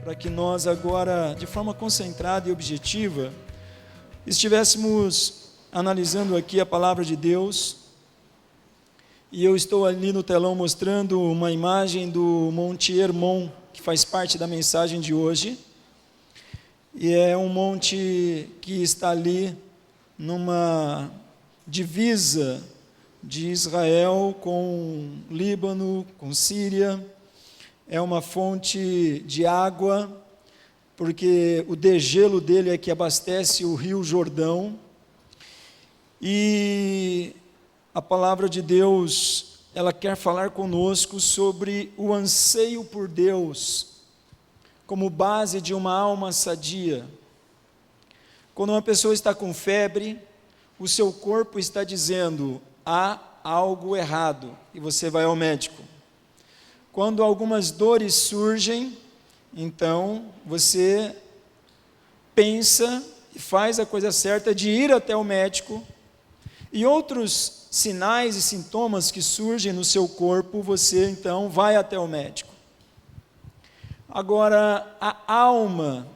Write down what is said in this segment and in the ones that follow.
para que nós agora, de forma concentrada e objetiva, estivéssemos analisando aqui a palavra de Deus. E eu estou ali no telão mostrando uma imagem do Monte Hermon, que faz parte da mensagem de hoje. E é um monte que está ali numa divisa de Israel com Líbano, com Síria. É uma fonte de água, porque o degelo dele é que abastece o rio Jordão. E a palavra de Deus, ela quer falar conosco sobre o anseio por Deus como base de uma alma sadia. Quando uma pessoa está com febre, o seu corpo está dizendo: há algo errado, e você vai ao médico. Quando algumas dores surgem, então você pensa e faz a coisa certa de ir até o médico, e outros sinais e sintomas que surgem no seu corpo, você então vai até o médico. Agora, a alma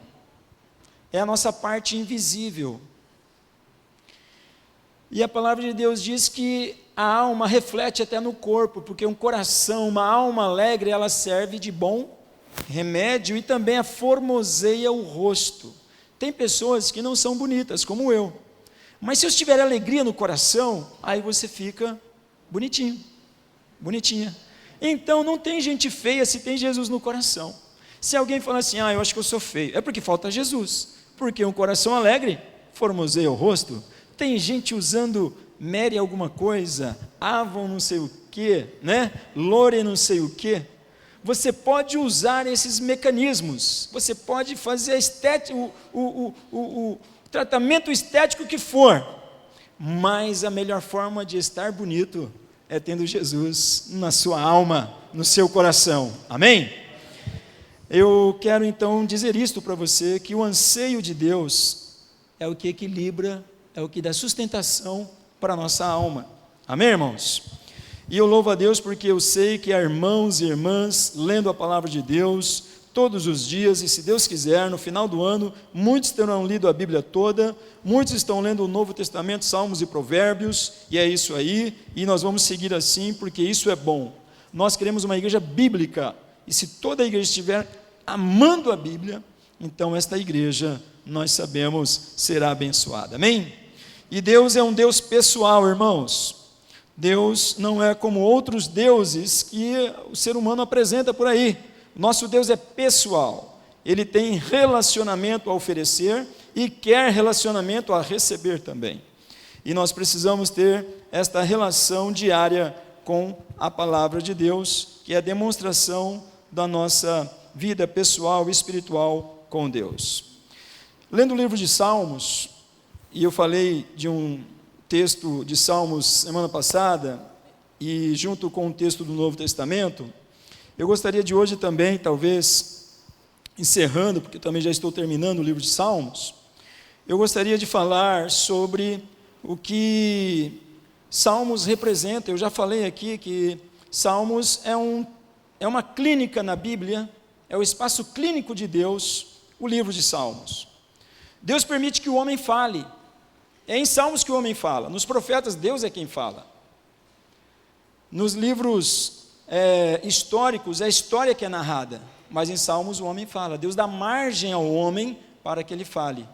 é a nossa parte invisível. E a palavra de Deus diz que a alma reflete até no corpo, porque um coração, uma alma alegre, ela serve de bom remédio e também formoseia o rosto. Tem pessoas que não são bonitas, como eu. Mas se eu tiver alegria no coração, aí você fica bonitinho, bonitinha. Então não tem gente feia se tem Jesus no coração. Se alguém falar assim: eu acho que eu sou feio, é porque falta Jesus, porque um coração alegre formoseia o rosto. Tem gente usando Mary alguma coisa, Avon não sei o que, né? Lore não sei o que. Você pode usar esses mecanismos, você pode fazer o tratamento estético que for, mas a melhor forma de estar bonito é tendo Jesus na sua alma, no seu coração. Amém? Eu quero então dizer isto para você, que o anseio de Deus é o que equilibra, é o que dá sustentação para a nossa alma. Amém, irmãos? E eu louvo a Deus porque eu sei que há irmãos e irmãs lendo a palavra de Deus todos os dias, e se Deus quiser, no final do ano, muitos terão lido a Bíblia toda, muitos estão lendo o Novo Testamento, Salmos e Provérbios, e é isso aí, e nós vamos seguir assim, porque isso é bom. Nós queremos uma igreja bíblica, e se toda a igreja estiver amando a Bíblia, então esta igreja, nós sabemos, será abençoada. Amém? E Deus é um Deus pessoal, irmãos. Deus não é como outros deuses que o ser humano apresenta por aí. Nosso Deus é pessoal. Ele tem relacionamento a oferecer e quer relacionamento a receber também. E nós precisamos ter esta relação diária com a palavra de Deus, que é a demonstração da nossa vida pessoal e espiritual com Deus. Lendo o livro de Salmos, e eu falei de um texto de Salmos semana passada, e junto com o texto do Novo Testamento, eu gostaria de hoje também, talvez, encerrando, porque eu também já estou terminando o livro de Salmos, eu gostaria de falar sobre o que Salmos representa. Eu já falei aqui que Salmos é uma clínica na Bíblia, é o espaço clínico de Deus, o livro de Salmos. Deus permite que o homem fale. É em Salmos que o homem fala. Nos profetas, Deus é quem fala. Nos livros históricos, é a história que é narrada. Mas em Salmos o homem fala. Deus dá margem ao homem para que ele fale.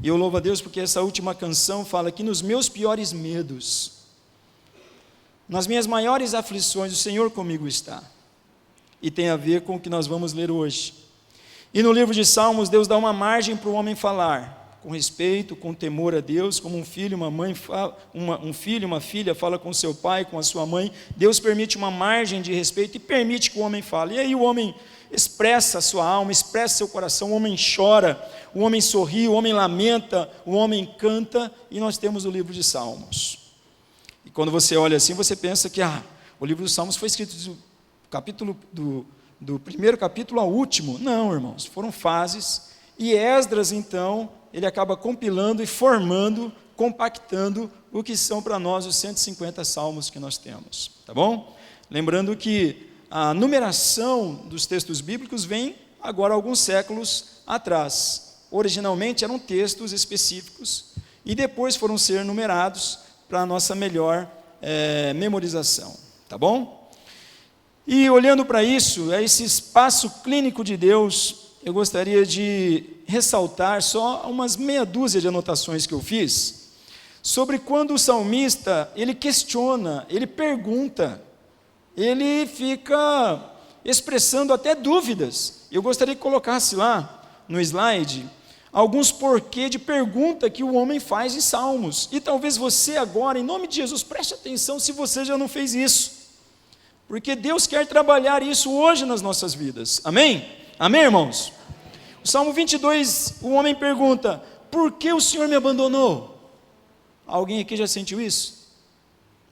E eu louvo a Deus porque essa última canção fala que nos meus piores medos, nas minhas maiores aflições, o Senhor comigo está. E tem a ver com o que nós vamos ler hoje. E no livro de Salmos, Deus dá uma margem para o homem falar, com respeito, com temor a Deus, como um filho, uma mãe fala, um filho, uma filha fala com seu pai, com a sua mãe. Deus permite uma margem de respeito e permite que o homem fale. E aí o homem expressa a sua alma, expressa seu coração, o homem chora, o homem sorri, o homem lamenta, o homem canta, e nós temos o livro de Salmos. E quando você olha assim, você pensa que o livro dos Salmos foi escrito do primeiro capítulo ao último. Não, irmãos, foram fases, e Esdras, então, ele acaba compilando e formando, compactando o que são para nós os 150 salmos que nós temos, tá bom? Lembrando que a numeração dos textos bíblicos vem agora alguns séculos atrás. Originalmente eram textos específicos e depois foram ser numerados para a nossa melhor memorização, tá bom? E olhando para isso, esse espaço clínico de Deus, eu gostaria de ressaltar só umas meia dúzia de anotações que eu fiz, sobre quando o salmista, ele questiona, ele pergunta, ele fica expressando até dúvidas. Eu gostaria que colocasse lá no slide alguns porquê de pergunta que o homem faz em Salmos. E talvez você agora, em nome de Jesus, preste atenção se você já não fez isso. Porque Deus quer trabalhar isso hoje nas nossas vidas. Amém? Amém, irmãos? O Salmo 22, o homem pergunta: por que o Senhor me abandonou? Alguém aqui já sentiu isso?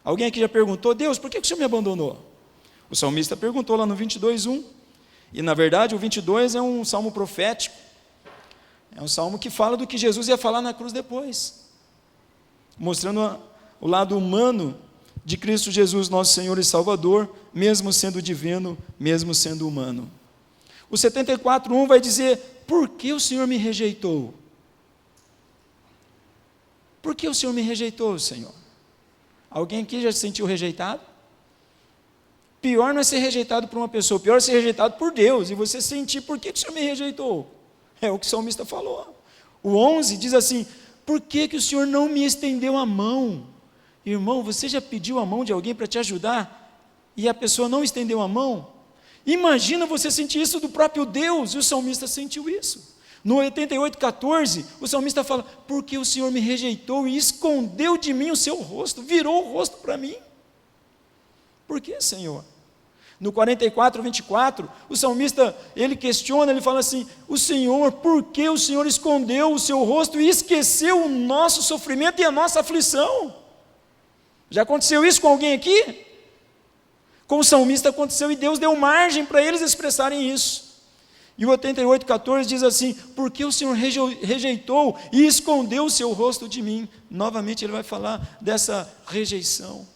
Alguém aqui já perguntou: Deus, por que o Senhor me abandonou? O salmista perguntou lá no 22:1. E na verdade o 22 é um salmo profético. É um salmo que fala do que Jesus ia falar na cruz depois, mostrando o lado humano de Cristo Jesus, nosso Senhor e Salvador, mesmo sendo divino, mesmo sendo humano. O 74:1 vai dizer: por que o Senhor me rejeitou? Por que o Senhor me rejeitou, Senhor? Alguém aqui já se sentiu rejeitado? Pior não é ser rejeitado por uma pessoa, pior é ser rejeitado por Deus, e você sentir: por que o Senhor me rejeitou? É o que o salmista falou. O 11 diz assim: por que o Senhor não me estendeu a mão? Irmão, você já pediu a mão de alguém para te ajudar, e a pessoa não estendeu a mão? Imagina você sentir isso do próprio Deus, e o salmista sentiu isso. No 88:14, o salmista fala: porque o Senhor me rejeitou e escondeu de mim o seu rosto, virou o rosto para mim. Por que, Senhor? No 44:24, o salmista, ele questiona, ele fala assim: o Senhor, por que o Senhor escondeu o seu rosto e esqueceu o nosso sofrimento e a nossa aflição? Já aconteceu isso com alguém aqui? Com o salmista aconteceu, e Deus deu margem para eles expressarem isso. E o 88:14 diz assim: por que o Senhor rejeitou e escondeu o seu rosto de mim? Novamente ele vai falar dessa rejeição.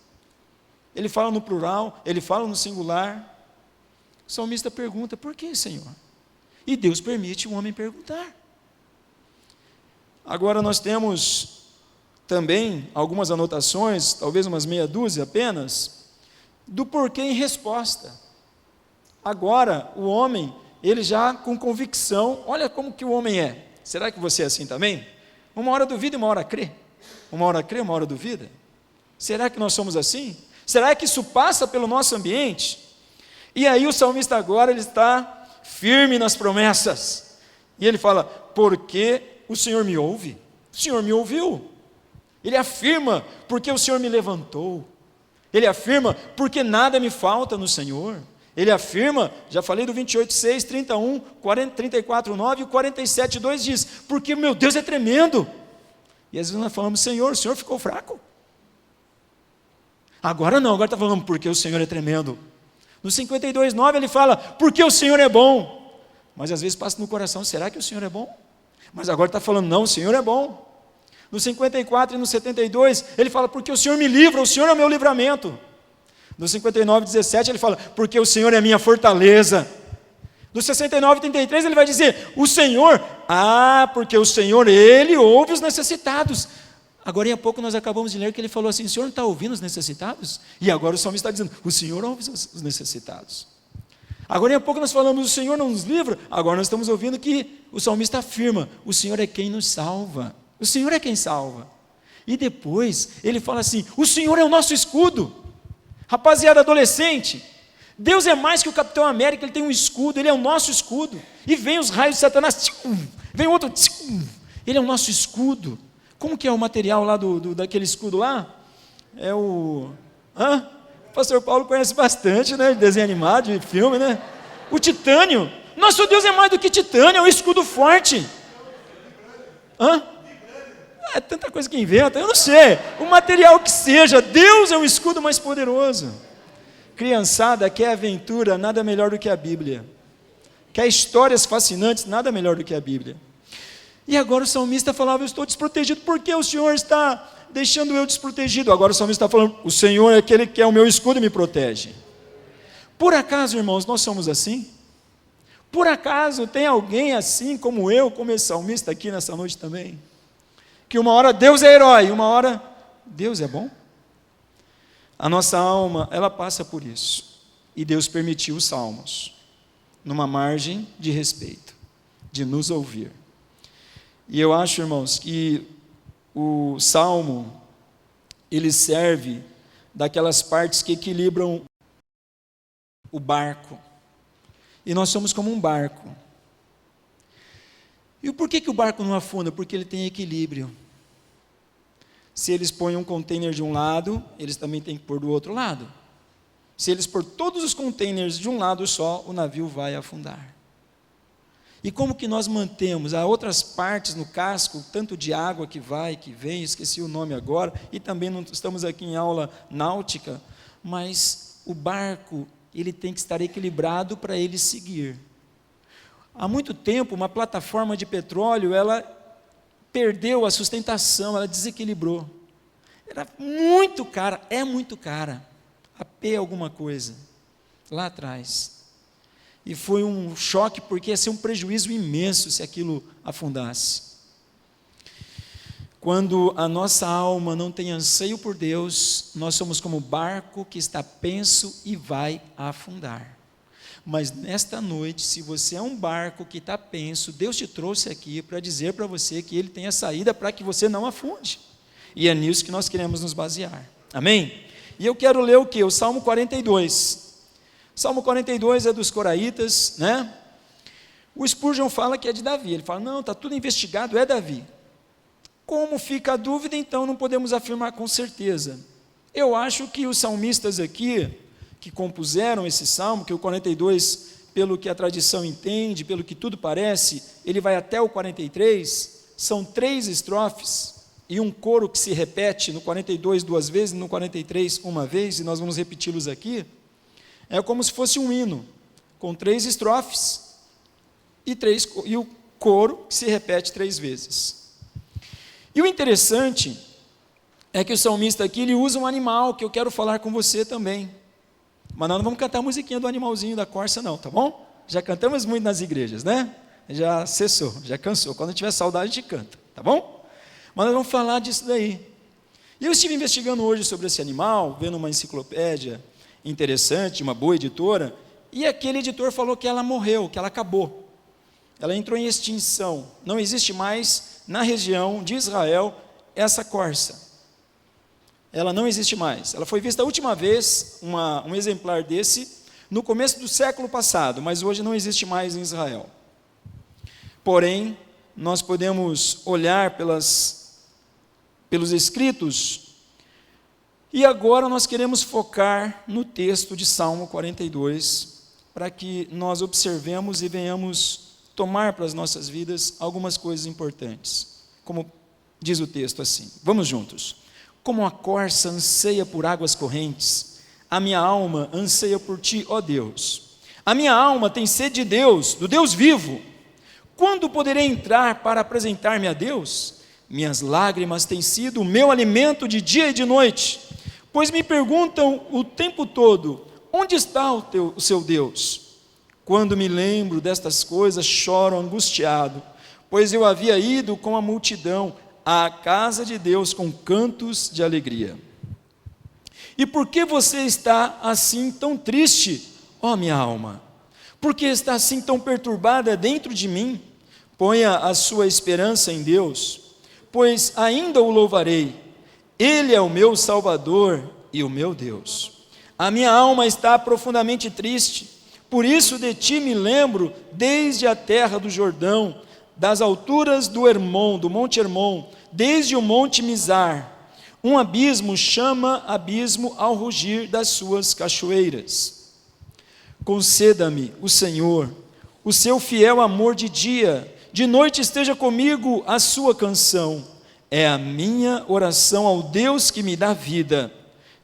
Ele fala no plural, ele fala no singular. O salmista pergunta: por que, Senhor? E Deus permite o homem perguntar. Agora nós temos também algumas anotações, talvez umas meia dúzia apenas, do porquê em resposta. Agora o homem, ele já com convicção, olha como que o homem é. Será que você é assim também? Uma hora duvida e uma hora crê. Uma hora crê, uma hora duvida. Será que nós somos assim? Será que isso passa pelo nosso ambiente? E aí o salmista agora, ele está firme nas promessas. E ele fala: porque o Senhor me ouve? O Senhor me ouviu. Ele afirma: porque o Senhor me levantou. Ele afirma: porque nada me falta no Senhor. Ele afirma, já falei do 28:6, 31, 34:9 e o 47:2 diz: porque meu Deus é tremendo. E às vezes nós falamos: Senhor, o Senhor ficou fraco? Agora não, agora está falando: porque o Senhor é tremendo. No 52:9 ele fala: porque o Senhor é bom. Mas às vezes passa no coração: será que o Senhor é bom? Mas agora está falando: não, o Senhor é bom. No 54 e no 72 ele fala: porque o Senhor me livra, o Senhor é o meu livramento. No 59:17 ele fala: porque o Senhor é a minha fortaleza. No 69:33 ele vai dizer: o Senhor, porque o Senhor, Ele ouve os necessitados. Agora, há pouco nós acabamos de ler que ele falou assim: o Senhor não está ouvindo os necessitados? E agora o salmista está dizendo: o Senhor ouve os necessitados. Agora, há pouco nós falamos: o Senhor não nos livra. Agora nós estamos ouvindo que o salmista afirma: o Senhor é quem nos salva. O Senhor é quem salva. E depois ele fala assim: o Senhor é o nosso escudo. Rapaziada adolescente, Deus é mais que o Capitão América, Ele tem um escudo, Ele é o nosso escudo. E vem os raios de Satanás, vem outro, Ele é o nosso escudo. Como que é o material lá daquele escudo lá? É o... O pastor Paulo conhece bastante, né? De desenho animado, de filme, né? O titânio. Nosso Deus é mais do que titânio, é um escudo forte. É tanta coisa que inventa, eu não sei. O material que seja, Deus é um escudo mais poderoso. Criançada, quer aventura, nada melhor do que a Bíblia. Quer histórias fascinantes, nada melhor do que a Bíblia. E agora o salmista falava: eu estou desprotegido, porque o Senhor está deixando eu desprotegido? Agora o salmista está falando: o Senhor é aquele que é o meu escudo e me protege. Por acaso, irmãos, nós somos assim? Por acaso tem alguém assim como eu, como esse salmista aqui nessa noite também? Que uma hora Deus é herói, uma hora Deus é bom? A nossa alma, ela passa por isso. E Deus permitiu os salmos, numa margem de respeito, de nos ouvir. E eu acho, irmãos, que o salmo, ele serve daquelas partes que equilibram o barco. E nós somos como um barco. E por que o barco não afunda? Porque ele tem equilíbrio. Se eles põem um container de um lado, eles também têm que pôr do outro lado. Se eles pôr todos os containers de um lado só, o navio vai afundar. E como que nós mantemos? Há outras partes no casco, tanto de água que vai, que vem, esqueci o nome agora, e também não estamos aqui em aula náutica, mas o barco, ele tem que estar equilibrado para ele seguir. Há muito tempo, uma plataforma de petróleo, ela perdeu a sustentação, ela desequilibrou. Era muito cara, é muito cara. A P alguma coisa, lá atrás. E foi um choque, porque ia ser um prejuízo imenso se aquilo afundasse. Quando a nossa alma não tem anseio por Deus, nós somos como um barco que está penso e vai afundar. Mas nesta noite, se você é um barco que está penso, Deus te trouxe aqui para dizer para você que Ele tem a saída para que você não afunde. E é nisso que nós queremos nos basear. Amém? E eu quero ler o quê? O Salmo 42. O Salmo 42 é dos coraitas, né? O Spurgeon fala que é de Davi. Ele fala, não, está tudo investigado, é Davi. Como fica a dúvida, então não podemos afirmar com certeza. Eu acho que os salmistas aqui, que compuseram esse salmo, que o 42, pelo que a tradição entende, pelo que tudo parece, ele vai até o 43, são 3 estrofes, e um coro que se repete no 42 2 vezes, no 43 uma vez, e nós vamos repeti-los aqui, é como se fosse um hino, com 3 estrofes, e o coro que se repete 3 vezes. E o interessante é que o salmista aqui, ele usa um animal, que eu quero falar com você também. Mas nós não vamos cantar a musiquinha do animalzinho da corça não, tá bom? Já cantamos muito nas igrejas, né? Já cessou, já cansou. Quando tiver saudade, a gente canta, tá bom? Mas nós vamos falar disso daí. E eu estive investigando hoje sobre esse animal, vendo uma enciclopédia interessante, uma boa editora, e aquele editor falou que ela morreu, que ela acabou. Ela entrou em extinção. Não existe mais na região de Israel essa corça. Ela não existe mais. Ela foi vista a última vez, um exemplar desse, no começo do século passado, mas hoje não existe mais em Israel. Porém, nós podemos olhar pelos escritos, e agora nós queremos focar no texto de Salmo 42, para que nós observemos e venhamos tomar para as nossas vidas algumas coisas importantes. Como diz o texto assim, vamos juntos. Como a corça anseia por águas correntes, a minha alma anseia por ti, ó Deus. A minha alma tem sede de Deus, do Deus vivo. Quando poderei entrar para apresentar-me a Deus? Minhas lágrimas têm sido o meu alimento de dia e de noite, pois me perguntam o tempo todo, onde está o seu Deus? Quando me lembro destas coisas, choro angustiado, pois eu havia ido com a multidão à casa de Deus com cantos de alegria. E por que você está assim tão triste, ó minha alma? Por que está assim tão perturbada dentro de mim? Ponha a sua esperança em Deus, pois ainda o louvarei. Ele é o meu Salvador e o meu Deus. A minha alma está profundamente triste, por isso de ti me lembro desde a terra do Jordão, das alturas do Hermon, do Monte Hermon, desde o Monte Mizar. Um abismo chama abismo ao rugir das suas cachoeiras. Conceda-me, o Senhor, o seu fiel amor de noite esteja comigo a sua canção. É a minha oração ao Deus que me dá vida.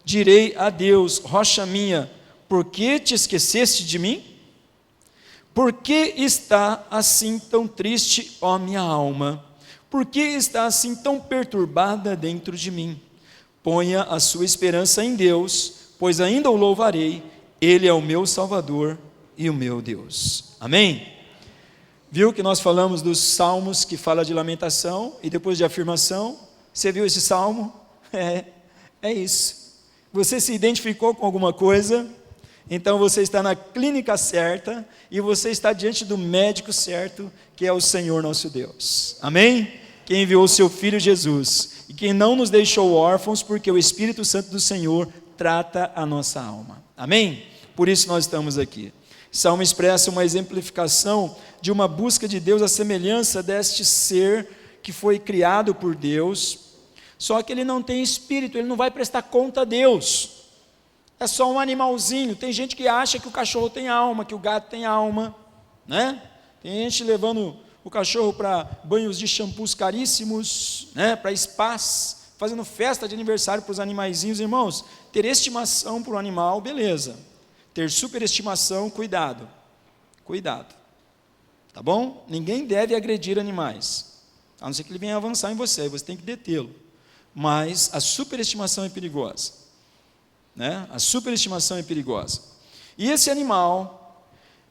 Direi a Deus, rocha minha, por que te esqueceste de mim? Por que está assim tão triste, ó minha alma? Por que está assim tão perturbada dentro de mim? Ponha a sua esperança em Deus, pois ainda o louvarei. Ele é o meu Salvador e o meu Deus. Amém? Viu que nós falamos dos salmos que fala de lamentação e depois de afirmação? Você viu esse salmo? É isso. Você se identificou com alguma coisa, então você está na clínica certa e você está diante do médico certo, que é o Senhor nosso Deus. Amém? Quem enviou o seu Filho Jesus e quem não nos deixou órfãos, porque o Espírito Santo do Senhor trata a nossa alma. Amém? Por isso nós estamos aqui. Salmo expressa uma exemplificação de uma busca de Deus à semelhança deste ser que foi criado por Deus, só que ele não tem espírito, ele não vai prestar conta a Deus, é só um animalzinho. Tem gente que acha que o cachorro tem alma, que o gato tem alma, né? Tem gente levando o cachorro para banhos de shampoos caríssimos, né? Para spas, fazendo festa de aniversário para os animaizinhos. Irmãos, ter estimação por um animal, beleza. Ter superestimação, cuidado, tá bom? Ninguém deve agredir animais, a não ser que ele venha avançar em você, você tem que detê-lo, mas a superestimação é perigosa, né? A superestimação é perigosa, e esse animal,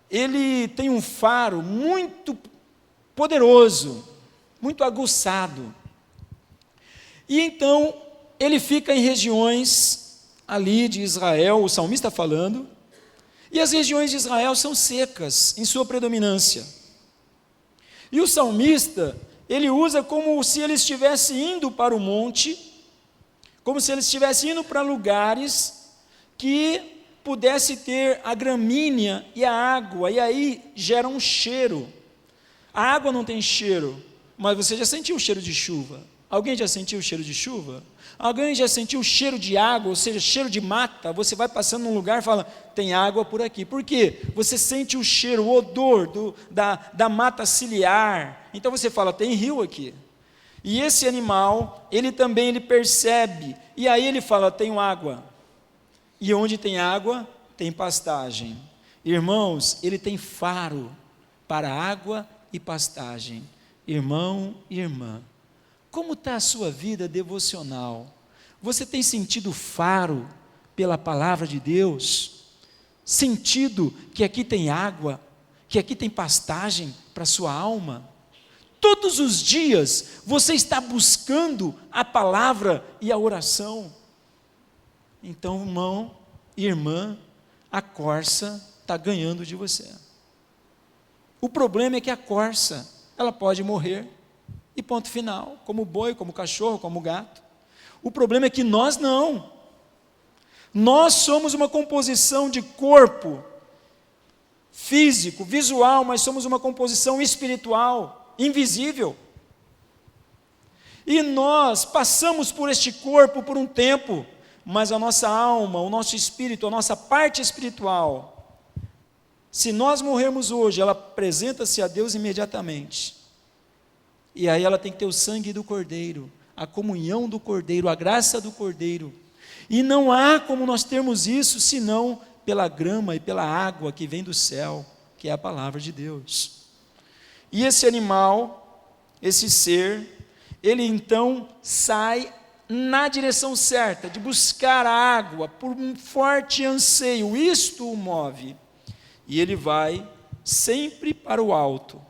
ele tem um faro muito poderoso, muito aguçado, e então, ele fica em regiões ali de Israel, o salmista falando, e as regiões de Israel são secas, em sua predominância. E o salmista, ele usa como se ele estivesse indo para o monte, como se ele estivesse indo para lugares que pudesse ter a gramínea e a água, e aí gera um cheiro. A água não tem cheiro, mas você já sentiu o cheiro de chuva? Alguém já sentiu o cheiro de chuva? Alguém já sentiu o cheiro de água, ou seja, cheiro de mata? Você vai passando num lugar e fala, tem água por aqui. Por quê? Você sente o cheiro, o odor da mata ciliar. Então você fala, tem rio aqui. E esse animal, ele também percebe, e aí ele fala, tem água. E onde tem água, tem pastagem. Irmãos, ele tem faro para água e pastagem. Irmão e irmã, como está a sua vida devocional? Você tem sentido faro pela palavra de Deus? Sentido que aqui tem água, que aqui tem pastagem para a sua alma? Todos os dias você está buscando a palavra e a oração? Então, irmão e irmã, a corça está ganhando de você. O problema é que a corça, ela pode morrer, e ponto final, como boi, como cachorro, como gato. O problema é que nós não. Nós somos uma composição de corpo físico, visual, mas somos uma composição espiritual, invisível. E nós passamos por este corpo por um tempo, mas a nossa alma, o nosso espírito, a nossa parte espiritual, se nós morrermos hoje, ela apresenta-se a Deus imediatamente. E aí ela tem que ter o sangue do Cordeiro, a comunhão do Cordeiro, a graça do Cordeiro. E não há como nós termos isso, senão pela grama e pela água que vem do céu, que é a palavra de Deus. E esse animal, esse ser, ele então sai na direção certa, de buscar a água, por um forte anseio, isto o move. E ele vai sempre para o alto.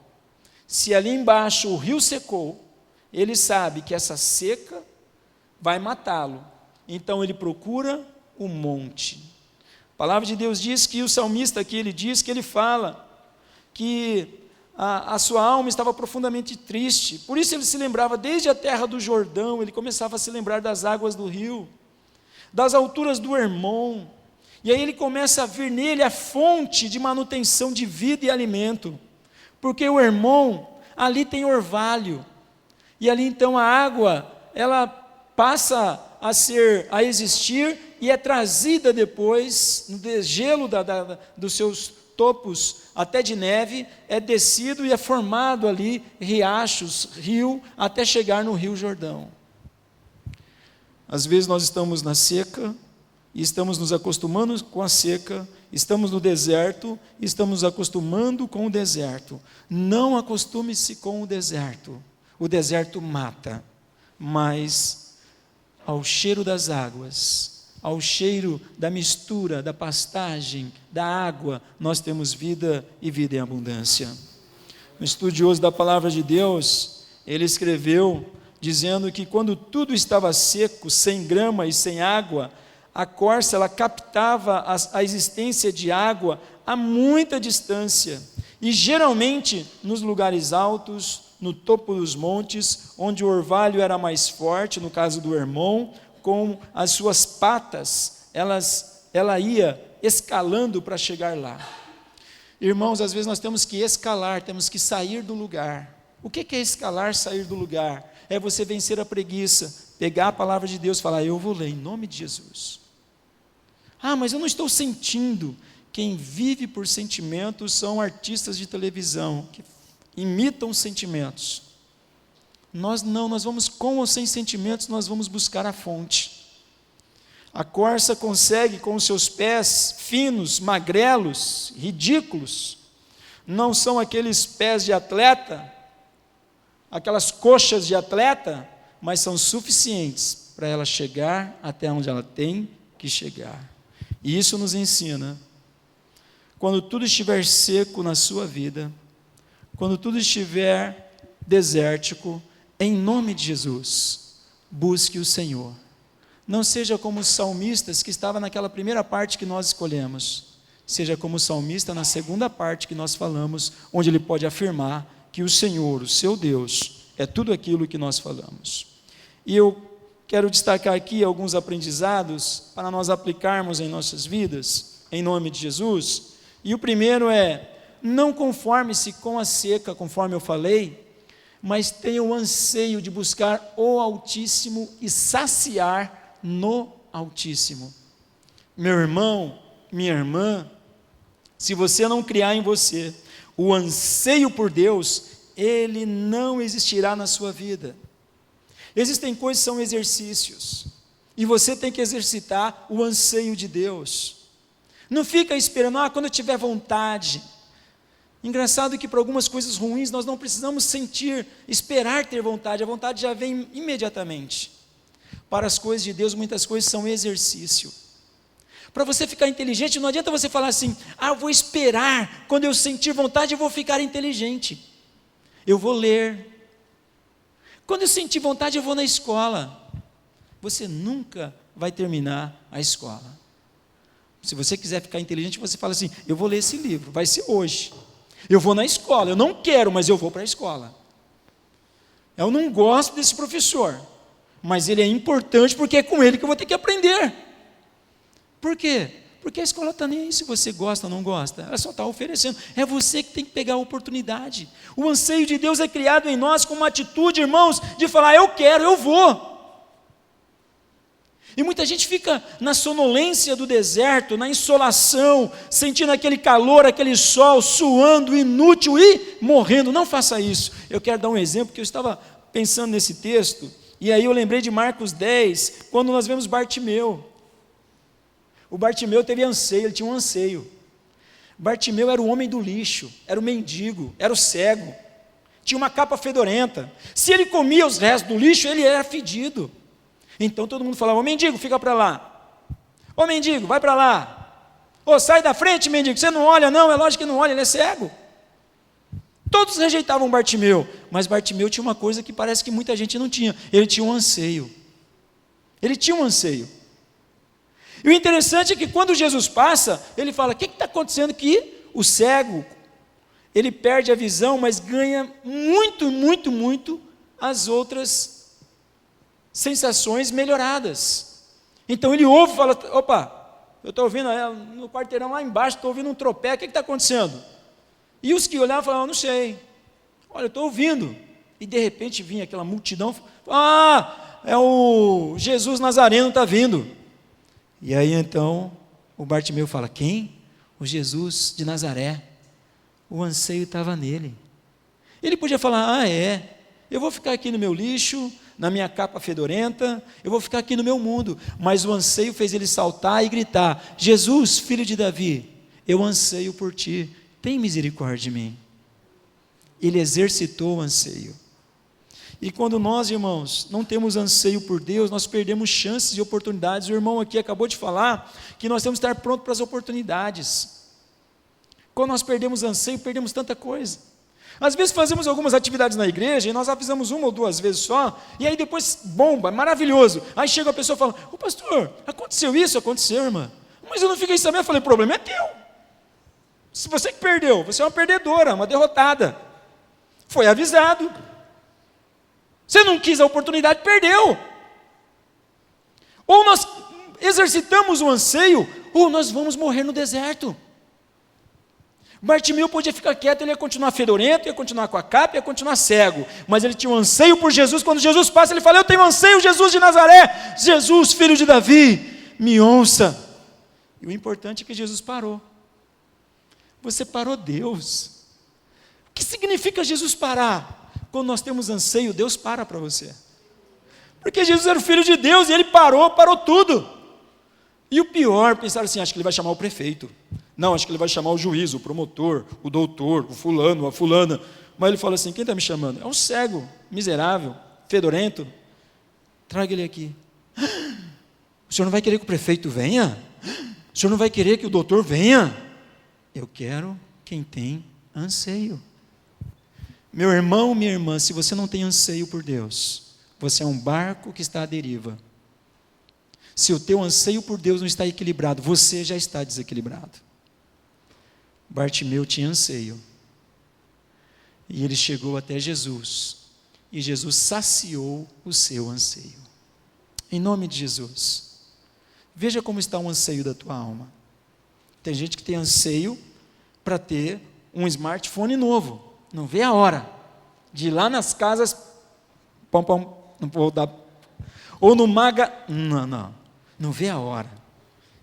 Se ali embaixo o rio secou, ele sabe que essa seca vai matá-lo. Então ele procura o monte. A palavra de Deus diz que o salmista aqui, ele diz que ele fala que a sua alma estava profundamente triste. Por isso ele se lembrava desde a terra do Jordão, ele começava a se lembrar das águas do rio, das alturas do Hermon. E aí ele começa a vir nele a fonte de manutenção de vida e alimento. Porque o Hermon, ali tem orvalho, e ali então a água, ela passa a existir, e é trazida depois, no degelo dos seus topos, até de neve, é descido e é formado ali riachos, rio, até chegar no rio Jordão. Às vezes nós estamos na seca, e estamos nos acostumando com a seca, estamos no deserto, e estamos nos acostumando com o deserto. Não acostume-se com o deserto mata, mas ao cheiro das águas, ao cheiro da mistura, da pastagem, da água, nós temos vida e vida em abundância. um estudioso da palavra de Deus, ele escreveu dizendo que quando tudo estava seco, sem grama e sem água, a corça ela captava a existência de água a muita distância, e geralmente nos lugares altos, no topo dos montes, onde o orvalho era mais forte, no caso do Hermon, com as suas patas, ela ia escalando para chegar lá. Irmãos, às vezes nós temos que escalar, temos que sair do lugar. O que é escalar, sair do lugar? É você vencer a preguiça, pegar a palavra de Deus e falar, eu vou ler em nome de Jesus. Ah, mas eu não estou sentindo. Quem vive por sentimentos são artistas de televisão, que imitam sentimentos. Nós não, nós vamos com ou sem sentimentos, nós vamos buscar a fonte. A corça consegue com os seus pés finos, magrelos, ridículos, não são aqueles pés de atleta, aquelas coxas de atleta, mas são suficientes para ela chegar até onde ela tem que chegar. E isso nos ensina, quando tudo estiver seco na sua vida, quando tudo estiver desértico, em nome de Jesus, busque o Senhor. Não seja como os salmistas que estavam naquela primeira parte que nós escolhemos, seja como o salmista na segunda parte que nós falamos, onde ele pode afirmar que o Senhor, o seu Deus, é tudo aquilo que nós falamos. E eu quero destacar aqui alguns aprendizados para nós aplicarmos em nossas vidas, em nome de Jesus. E o primeiro é, não conforme-se com a seca, conforme eu falei, mas tenha o anseio de buscar o Altíssimo e saciar no Altíssimo. Meu irmão, minha irmã, se você não criar em você o anseio por Deus, ele não existirá na sua vida. Existem coisas que são exercícios, e você tem que exercitar o anseio de Deus. Não fica esperando, quando eu tiver vontade. Engraçado que para algumas coisas ruins nós não precisamos esperar ter vontade, a vontade já vem imediatamente. Para as coisas de Deus, muitas coisas são exercício. Para você ficar inteligente, não adianta você falar assim, eu vou esperar, quando eu sentir vontade eu vou ficar inteligente. Eu vou ler. Quando eu sentir vontade eu vou na escola. Você nunca vai terminar a escola. Se você quiser ficar inteligente, você fala assim, eu vou ler esse livro, vai ser hoje. Eu vou na escola, eu não quero, mas eu vou para a escola. Eu não gosto desse professor, mas ele é importante porque é com ele que eu vou ter que aprender. Por quê? Porque a escola está nem aí se você gosta ou não gosta, ela só está oferecendo, é você que tem que pegar a oportunidade. O anseio de Deus é criado em nós com uma atitude, irmãos, de falar, eu quero, eu vou. E muita gente fica na sonolência do deserto, na insolação, sentindo aquele calor, aquele sol, suando, inútil e morrendo. Não faça isso. Eu quero dar um exemplo, que eu estava pensando nesse texto, e aí eu lembrei de Marcos 10, quando nós vemos Bartimeu. O Bartimeu teve anseio, ele tinha um anseio. Bartimeu era o homem do lixo, era o mendigo, era o cego, tinha uma capa fedorenta. Se ele comia os restos do lixo, ele era fedido. Então todo mundo falava, ô mendigo, fica para lá. Ô mendigo, vai para lá. Ô, sai da frente, mendigo, você não olha não? É lógico que não olha, ele é cego. Todos rejeitavam Bartimeu, mas Bartimeu tinha uma coisa que parece que muita gente não tinha, ele tinha um anseio. Ele tinha um anseio. E o interessante é que quando Jesus passa, ele fala, o que está acontecendo? Que o cego, ele perde a visão, mas ganha muito as outras sensações melhoradas. Então ele ouve e fala, opa, eu estou ouvindo no quarteirão lá embaixo, estou ouvindo um tropé, o que está acontecendo? E os que olhavam falavam, não sei, olha, eu estou ouvindo. E de repente vinha aquela multidão, é o Jesus Nazareno está vindo. E aí então o Bartimeu fala, quem? O Jesus de Nazaré. O anseio estava nele. Ele podia falar, eu vou ficar aqui no meu lixo, na minha capa fedorenta, eu vou ficar aqui no meu mundo. Mas o anseio fez ele saltar e gritar, Jesus, filho de Davi, eu anseio por ti, tem misericórdia de mim. Ele exercitou o anseio. E quando nós, irmãos, não temos anseio por Deus, nós perdemos chances e oportunidades. O irmão aqui acabou de falar que nós temos que estar prontos para as oportunidades. Quando nós perdemos anseio, perdemos tanta coisa. Às vezes fazemos algumas atividades na igreja e nós avisamos uma ou duas vezes só, e aí depois bomba, maravilhoso. Aí chega a pessoa e fala: ô pastor, aconteceu isso? Aconteceu, irmã. Mas eu não fiquei sabendo. Eu falei: o problema é teu. Se você que perdeu, você é uma perdedora, uma derrotada. Foi avisado. Você não quis a oportunidade, perdeu. Ou nós exercitamos o anseio, ou nós vamos morrer no deserto. Bartimeu podia ficar quieto, ele ia continuar fedorento, ia continuar com a capa, ia continuar cego, mas ele tinha um anseio por Jesus. Quando Jesus passa, ele fala: eu tenho anseio, Jesus de Nazaré, Jesus, filho de Davi, me ouça. E o importante é que Jesus parou. Você parou Deus. O que significa Jesus parar? Quando nós temos anseio, Deus para você. Porque Jesus era o Filho de Deus e ele parou tudo. E o pior, pensaram assim: acho que ele vai chamar o prefeito. Não, acho que ele vai chamar o juiz, o promotor, o doutor, o fulano, a fulana. Mas ele fala assim: quem está me chamando? É um cego, miserável, fedorento. Traga ele aqui. O senhor não vai querer que o prefeito venha? O senhor não vai querer que o doutor venha? Eu quero quem tem anseio. Meu irmão, minha irmã, se você não tem anseio por Deus, você é um barco que está à deriva. Se o teu anseio por Deus não está equilibrado, você já está desequilibrado. Bartimeu tinha anseio. E ele chegou até Jesus. E Jesus saciou o seu anseio. Em nome de Jesus. Veja como está o anseio da tua alma. Tem gente que tem anseio para ter um smartphone novo. Não vê a hora de ir lá nas casas, não vou dar, ou no Maga, não vê a hora,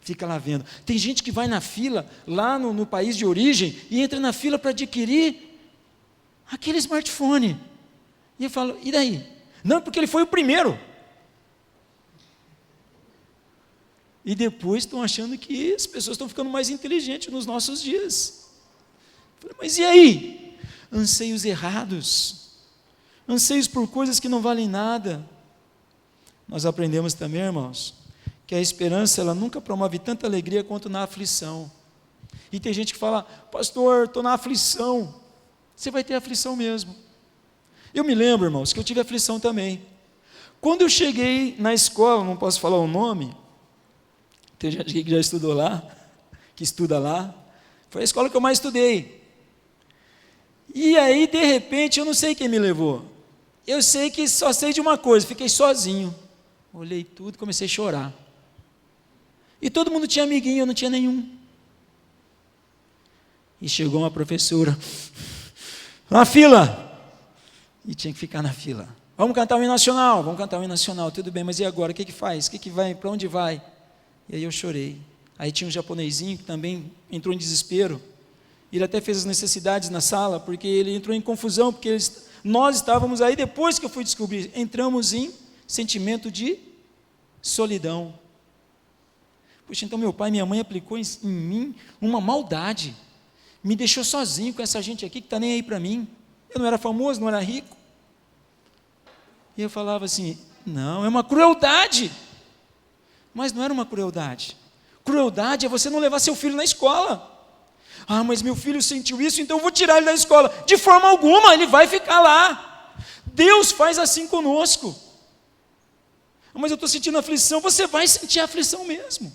fica lá vendo. Tem gente que vai na fila, lá no país de origem, e entra na fila para adquirir aquele smartphone, e eu falo: e daí? Não, porque ele foi o primeiro, e depois estão achando que as pessoas estão ficando mais inteligentes nos nossos dias. Eu falei: mas e aí? Anseios errados, anseios por coisas que não valem nada. Nós aprendemos também, irmãos, que a esperança, ela nunca promove tanta alegria quanto na aflição. E tem gente que fala: pastor, estou na aflição. Você vai ter aflição mesmo. Eu me lembro, irmãos, que eu tive aflição também. Quando eu cheguei na escola, não posso falar o nome, tem gente que já estudou lá, que estuda lá, foi a escola que eu mais estudei. E aí, de repente, eu não sei quem me levou. Eu sei que só sei de uma coisa: fiquei sozinho. Olhei tudo, comecei a chorar. E todo mundo tinha amiguinho, eu não tinha nenhum. E chegou uma professora, na fila, e tinha que ficar na fila. Vamos cantar o hino nacional, tudo bem, mas e agora? O que faz? O que vai? Para onde vai? E aí eu chorei. Aí tinha um japonesinho que também entrou em desespero. Ele até fez as necessidades na sala, porque ele entrou em confusão, porque nós estávamos aí, depois que eu fui descobrir, entramos em sentimento de solidão. Puxa, então meu pai e minha mãe aplicou em mim uma maldade, me deixou sozinho com essa gente aqui que está nem aí para mim. Eu não era famoso, não era rico. E eu falava assim: não, é uma crueldade. Mas não era uma crueldade. Crueldade é você não levar seu filho na escola. Ah, mas meu filho sentiu isso, então eu vou tirar ele da escola. De forma alguma, ele vai ficar lá. Deus faz assim conosco. Mas eu estou sentindo aflição. Você vai sentir a aflição mesmo.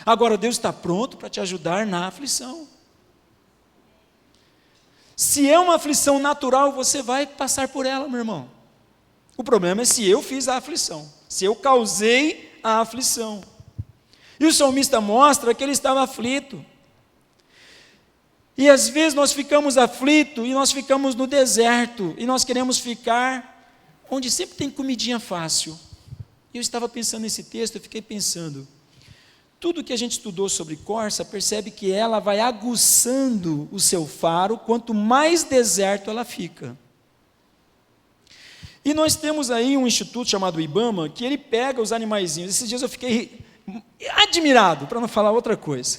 Agora, Deus está pronto para te ajudar na aflição. Se é uma aflição natural, você vai passar por ela, meu irmão. O problema é se eu fiz a aflição, se eu causei a aflição. E o salmista mostra que ele estava aflito. E às vezes nós ficamos aflitos e nós ficamos no deserto e nós queremos ficar onde sempre tem comidinha fácil. E eu estava pensando nesse texto, eu fiquei pensando, tudo que a gente estudou sobre corça, percebe que ela vai aguçando o seu faro, quanto mais deserto ela fica. E nós temos aí um instituto chamado IBAMA, que ele pega os animaizinhos. Esses dias eu fiquei admirado, para não falar outra coisa.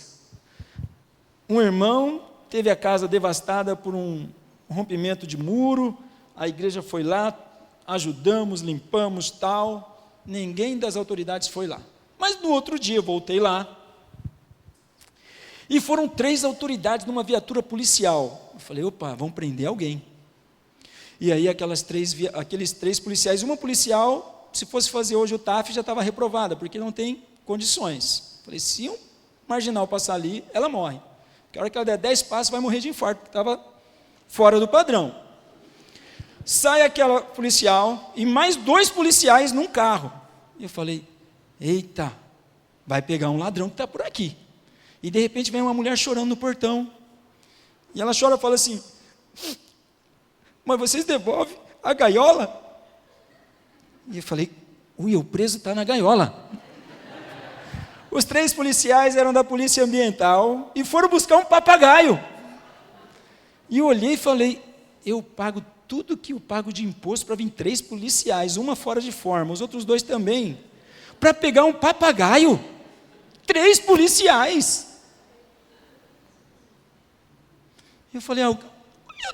Um irmão teve a casa devastada por um rompimento de muro, a igreja foi lá, ajudamos, limpamos, tal, ninguém das autoridades foi lá. Mas no outro dia eu voltei lá, E foram 3 autoridades numa viatura policial. Eu falei, opa, vão prender alguém. E aí aqueles 3 policiais, uma policial, se fosse fazer hoje o TAF, já estava reprovada, porque não tem condições. Eu falei, se um marginal passar ali, ela morre. Porque a hora que ela der 10 passos, vai morrer de infarto, porque estava fora do padrão. Sai aquela policial e mais 2 policiais num carro. E eu falei, eita, vai pegar um ladrão que está por aqui. E de repente vem uma mulher chorando no portão. E ela chora e fala assim, mas vocês devolvem a gaiola? E eu falei, ui, o preso está na gaiola. Os 3 policiais eram da polícia ambiental e foram buscar um papagaio. E eu olhei e falei, eu pago tudo que eu pago de imposto para vir 3 policiais, uma fora de forma, os outros 2 também, para pegar um papagaio. 3 policiais. Eu falei, eu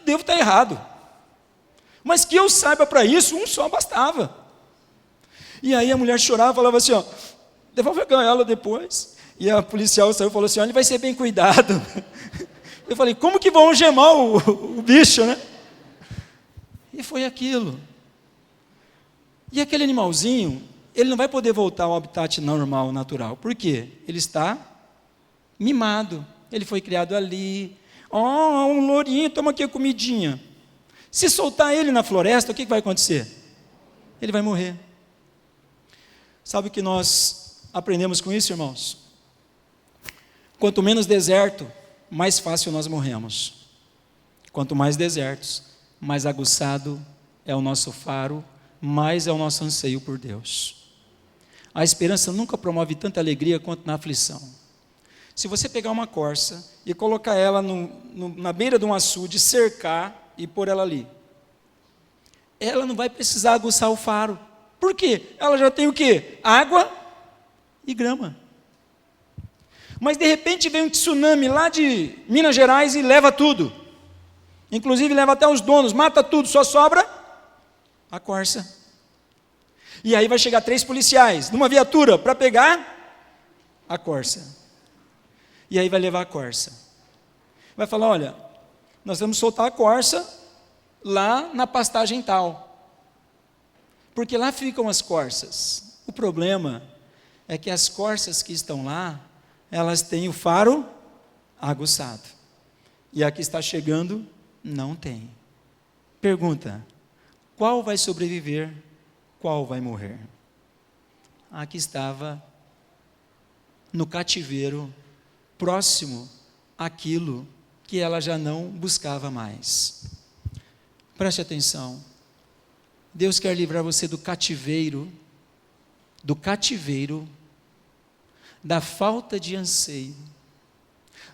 devo estar errado. Mas que eu saiba para isso, um só bastava. E aí a mulher chorava e falava assim, devolve a gaiola depois. E a policial saiu e falou assim, ele vai ser bem cuidado. Eu falei, como que vão gemar o bicho, né? E foi aquilo. E aquele animalzinho, ele não vai poder voltar ao habitat normal, natural. Por quê? Ele está mimado. Ele foi criado ali. Um lourinho, toma aqui a comidinha. Se soltar ele na floresta, o que vai acontecer? Ele vai morrer. Sabe o que nós aprendemos com isso, irmãos? Quanto menos deserto, mais fácil nós morremos. Quanto mais desertos, mais aguçado é o nosso faro, mais é o nosso anseio por Deus. A esperança nunca promove tanta alegria quanto na aflição. Se você pegar uma corça e colocar ela na beira de um açude, cercar e pôr ela ali, ela não vai precisar aguçar o faro. Por quê? Ela já tem o quê? Água e grama. Mas de repente vem um tsunami lá de Minas Gerais e leva tudo. Inclusive leva até os donos, mata tudo, só sobra a corça. E aí vai chegar 3 policiais numa viatura para pegar a corça. E aí vai levar a corça. Vai falar, olha, nós vamos soltar a corça lá na pastagem tal. Porque lá ficam as corças. O problema é que as corças que estão lá, elas têm o faro aguçado. E a que está chegando, não tem. Pergunta, qual vai sobreviver, qual vai morrer? A que estava no cativeiro, próximo àquilo que ela já não buscava mais. Preste atenção. Deus quer livrar você do cativeiro, da falta de anseio,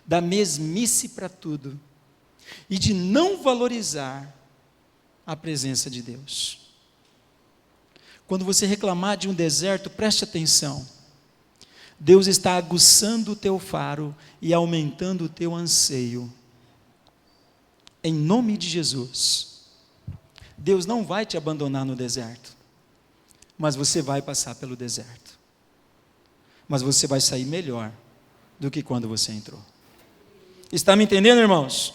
da mesmice para tudo, e de não valorizar a presença de Deus. Quando você reclamar de um deserto, preste atenção. Deus está aguçando o teu faro e aumentando o teu anseio. Em nome de Jesus. Deus não vai te abandonar no deserto, mas você vai passar pelo deserto. Mas você vai sair melhor do que quando você entrou. Está me entendendo, irmãos?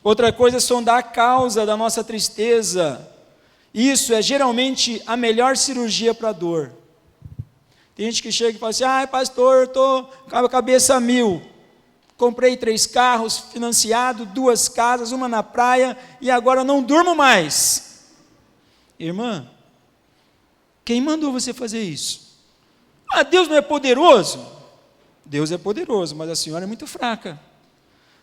Outra coisa é sondar a causa da nossa tristeza. Isso é geralmente a melhor cirurgia para a dor. Tem gente que chega e fala assim, pastor, eu estou com a cabeça a 1000. Comprei 3 carros, financiado, 2 casas, uma na praia, e agora não durmo mais. Irmã, quem mandou você fazer isso? Deus não é poderoso? Deus é poderoso, mas a senhora é muito fraca.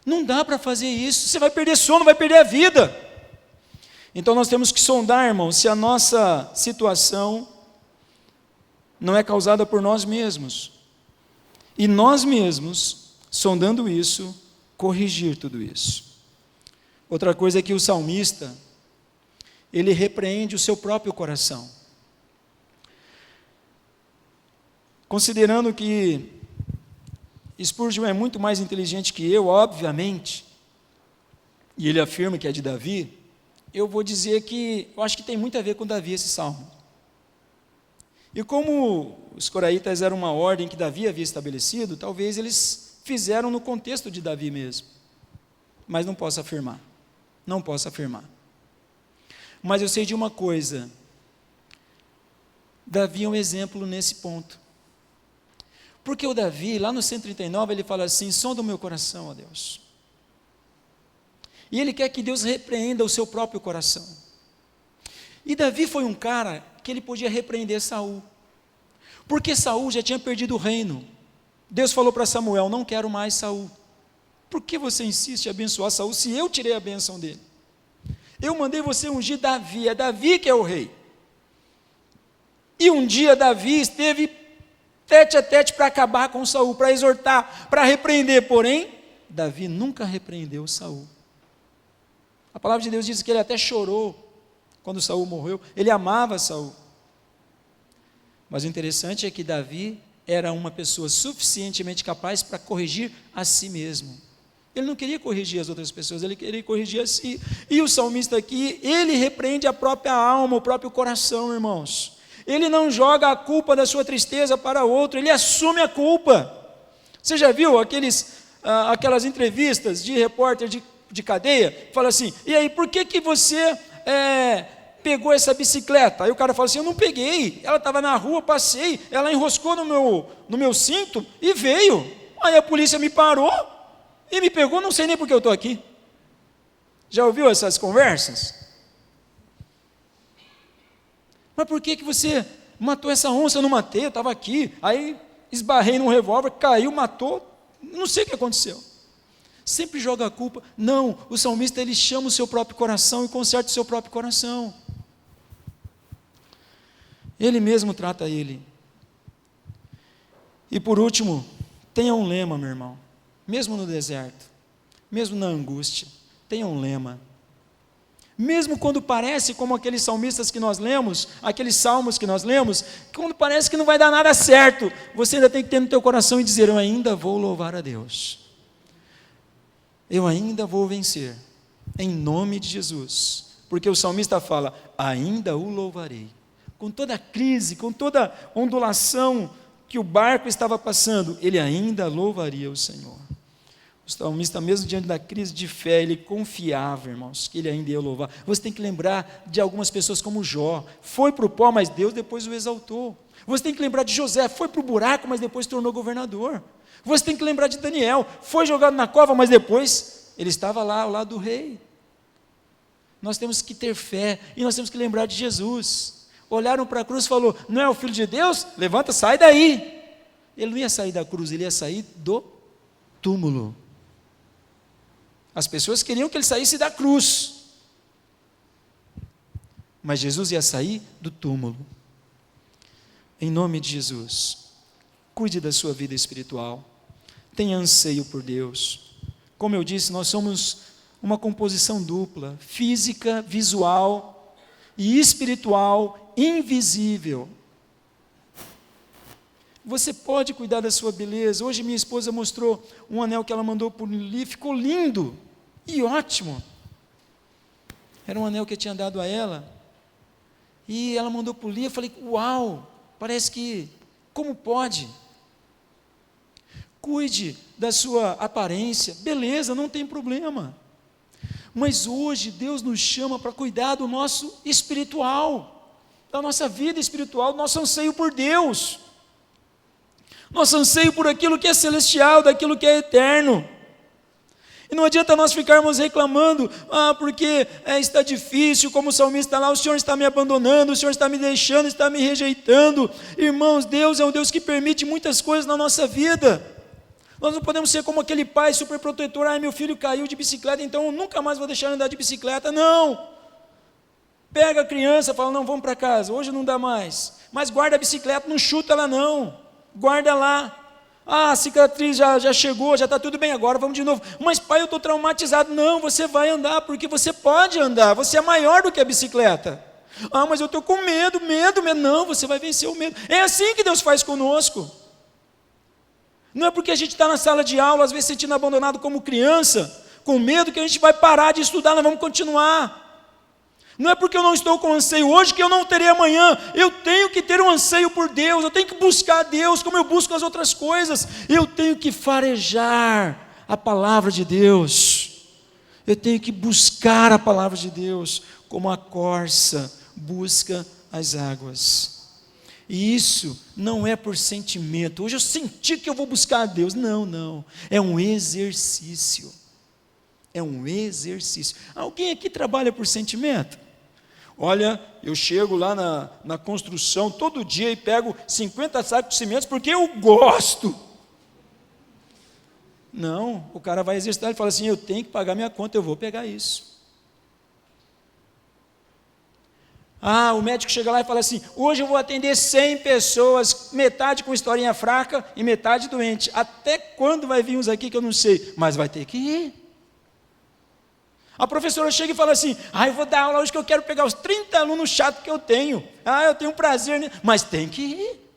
Não dá para fazer isso, você vai perder sono, vai perder a vida. Então nós temos que sondar, irmão, se a nossa situação não é causada por nós mesmos. E nós mesmos, sondando isso, corrigir tudo isso. Outra coisa é que o salmista, ele repreende o seu próprio coração. Considerando que Spurgeon é muito mais inteligente que eu, obviamente, e ele afirma que é de Davi, eu vou dizer que eu acho que tem muito a ver com Davi esse salmo. E como os coraitas eram uma ordem que Davi havia estabelecido, talvez eles fizeram no contexto de Davi mesmo. Mas não posso afirmar. Não posso afirmar. Mas eu sei de uma coisa. Davi é um exemplo nesse ponto. Porque o Davi, lá no 139, ele fala assim: sonda o meu coração, ó Deus. E ele quer que Deus repreenda o seu próprio coração. E Davi foi um cara que ele podia repreender Saul. Porque Saul já tinha perdido o reino. Deus falou para Samuel: não quero mais Saul. Por que você insiste em abençoar Saul se eu tirei a bênção dele? Eu mandei você ungir Davi, é Davi que é o rei. E um dia Davi esteve tete a tete para acabar com Saul, para exortar, para repreender, porém, Davi nunca repreendeu Saul. A palavra de Deus diz que ele até chorou quando Saul morreu, ele amava Saul. Mas o interessante é que Davi era uma pessoa suficientemente capaz para corrigir a si mesmo. Ele não queria corrigir as outras pessoas, ele queria corrigir a si. E o salmista aqui, ele repreende a própria alma, o próprio coração, irmãos. Ele não joga a culpa da sua tristeza para outro, ele assume a culpa. Você já viu aquelas entrevistas de repórter de cadeia? Fala assim: e aí, por que você pegou essa bicicleta? Aí o cara fala assim: eu não peguei, ela estava na rua, passei, ela enroscou no meu cinto e veio. Aí a polícia me parou e me pegou, não sei nem por que eu estou aqui. Já ouviu essas conversas? Mas por que você matou essa onça? Eu não matei, eu estava aqui, aí esbarrei num revólver, caiu, matou, não sei o que aconteceu. Sempre joga a culpa. Não, o salmista, ele chama o seu próprio coração e conserta o seu próprio coração. Ele mesmo trata ele. E por último, tenha um lema, meu irmão, mesmo no deserto, mesmo na angústia, tenha um lema. Mesmo quando parece como aqueles salmistas que nós lemos, aqueles salmos que nós lemos, quando parece que não vai dar nada certo, você ainda tem que ter no teu coração e dizer: eu ainda vou louvar a Deus. Eu ainda vou vencer, em nome de Jesus. Porque o salmista fala: ainda o louvarei. Com toda a crise, com toda a ondulação que o barco estava passando, ele ainda louvaria o Senhor. O salmista, mesmo diante da crise de fé, ele confiava, irmãos, que ele ainda ia louvar. Você tem que lembrar de algumas pessoas como Jó. Foi para o pó, mas Deus depois o exaltou. Você tem que lembrar de José. Foi para o buraco, mas depois se tornou governador. Você tem que lembrar de Daniel. Foi jogado na cova, mas depois ele estava lá ao lado do rei. Nós temos que ter fé e nós temos que lembrar de Jesus. Olharam para a cruz e falou: não é o Filho de Deus? Levanta, sai daí. Ele não ia sair da cruz, ele ia sair do túmulo. As pessoas queriam que ele saísse da cruz, mas Jesus ia sair do túmulo. Em nome de Jesus, cuide da sua vida espiritual, tenha anseio por Deus. Como eu disse, nós somos uma composição dupla, física, visual e espiritual, invisível. Você pode cuidar da sua beleza. Hoje minha esposa mostrou um anel que ela mandou por ali, ficou lindo e ótimo. Era um anel que eu tinha dado a ela, e ela mandou por ali, eu falei: uau, parece que, como pode? Cuide da sua aparência, beleza, não tem problema. Mas hoje Deus nos chama para cuidar do nosso espiritual, da nossa vida espiritual, do nosso anseio por Deus, nosso anseio por aquilo que é celestial, daquilo que é eterno. E não adianta nós ficarmos reclamando: porque está difícil, como o salmista lá, o Senhor está me abandonando, o Senhor está me deixando, está me rejeitando. Irmãos, Deus é um Deus que permite muitas coisas na nossa vida. Nós não podemos ser como aquele pai super protetor: meu filho caiu de bicicleta, então eu nunca mais vou deixar ele andar de bicicleta. Não! Pega a criança e fala: não, vamos para casa, hoje não dá mais. Mas guarda a bicicleta, não chuta ela não, guarda lá. A cicatriz já chegou, já está tudo bem, agora vamos de novo. Mas pai, eu estou traumatizado. Não, você vai andar, porque você pode andar, você é maior do que a bicicleta. Mas eu estou com medo. Não, você vai vencer o medo. É assim que Deus faz conosco. Não é porque a gente está na sala de aula, às vezes sentindo abandonado como criança, com medo, que a gente vai parar de estudar, nós vamos continuar. Não é porque eu não estou com anseio hoje que eu não terei amanhã. Eu tenho que ter um anseio por Deus, eu tenho que buscar Deus como eu busco as outras coisas. Eu tenho que farejar a palavra de Deus. Eu tenho que buscar a palavra de Deus como a corça busca as águas. E isso não é por sentimento. Hoje eu senti que eu vou buscar a Deus. Não. É um exercício. É um exercício. Alguém aqui trabalha por sentimento? Olha, eu chego lá na construção todo dia e pego 50 sacos de cimento porque eu gosto. Não, o cara vai exercitar e fala assim, eu tenho que pagar minha conta, eu vou pegar isso. O médico chega lá e fala assim, hoje eu vou atender 100 pessoas, metade com historinha fraca e metade doente. Até quando vai vir uns aqui que eu não sei, mas vai ter que ir. A professora chega e fala assim, eu vou dar aula hoje que eu quero pegar os 30 alunos chatos que eu tenho. Eu tenho prazer, né? Mas tem que ir.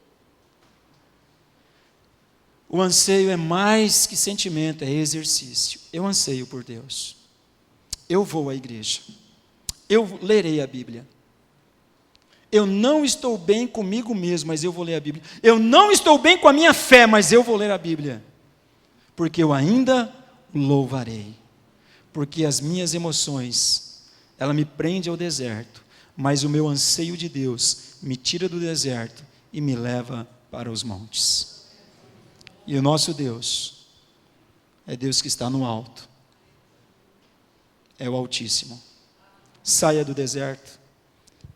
O anseio é mais que sentimento, é exercício. Eu anseio por Deus. Eu vou à igreja. Eu lerei a Bíblia. Eu não estou bem comigo mesmo, mas eu vou ler a Bíblia. Eu não estou bem com a minha fé, mas eu vou ler a Bíblia. Porque eu ainda louvarei. Porque as minhas emoções, ela me prende ao deserto, mas o meu anseio de Deus me tira do deserto e me leva para os montes. E o nosso Deus é Deus que está no alto, é o Altíssimo. Saia do deserto,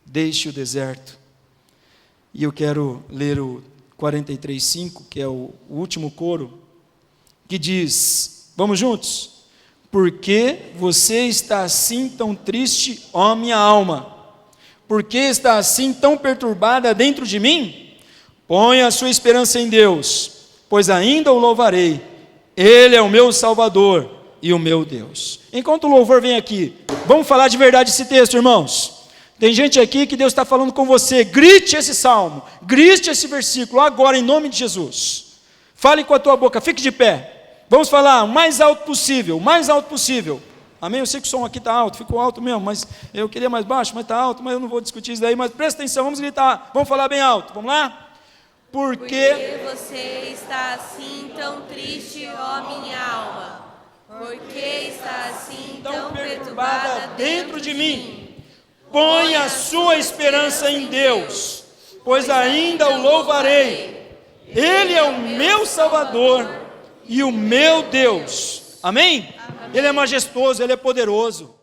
deixe o deserto. E eu quero ler o 43:5, que é o último coro, que diz, vamos juntos? Por que você está assim tão triste, ó minha alma? Por que está assim tão perturbada dentro de mim? Ponha a sua esperança em Deus, pois ainda o louvarei. Ele é o meu Salvador e o meu Deus. Enquanto o louvor vem aqui, vamos falar de verdade esse texto, irmãos. Tem gente aqui que Deus está falando com você. Grite esse salmo, grite esse versículo agora em nome de Jesus. Fale com a tua boca, fique de pé. Vamos falar o mais alto possível, o mais alto possível. Amém? Eu sei que o som aqui está alto, ficou alto mesmo, mas eu queria mais baixo, mas está alto, mas eu não vou discutir isso daí, mas presta atenção, vamos gritar, vamos falar bem alto, vamos lá? Porque você está assim tão triste, ó minha alma? Porque está assim tão perturbada dentro de mim? Põe a sua esperança em Deus, pois ainda o louvarei. Ele é o meu Salvador e o meu Deus. Amém? Ele é majestoso, Ele é poderoso.